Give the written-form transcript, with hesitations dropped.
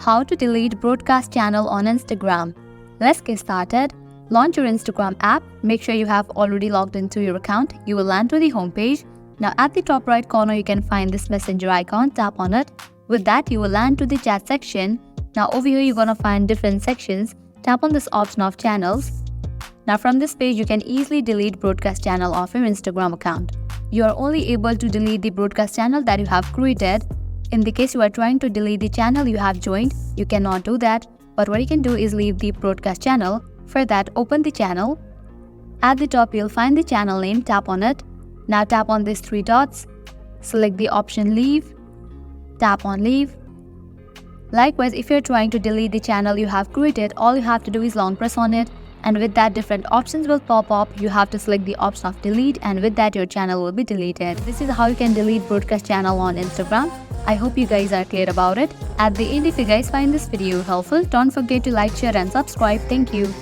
How to delete broadcast channel on Instagram. Let's get started. Launch your Instagram app. Make sure you have already logged into your account. You will land to the home page. Now at the top right corner, you can find this messenger icon. Tap on it. With that, you will land to the chat section. Now over here, you're gonna find different sections. Tap on this option of channels. Now from this page, you can easily delete broadcast channel of your Instagram account. You are only able to delete the broadcast channel that you have created. In the case you are trying to delete the channel you have joined, you cannot do that. But what you can do is leave the broadcast channel. For that, open the channel. At the top, you'll find the channel name. Tap on it. Now tap on these three dots. Select the option leave. Tap on leave. Likewise, if you're trying to delete the channel you have created, all you have to do is long press on it. And with that, different options will pop up. You have to select the option of delete, and with that, your channel will be deleted. This is how you can delete broadcast channel on Instagram. I hope you guys are clear about it. At the end, if you guys find this video helpful, don't forget to like, share and subscribe. Thank you.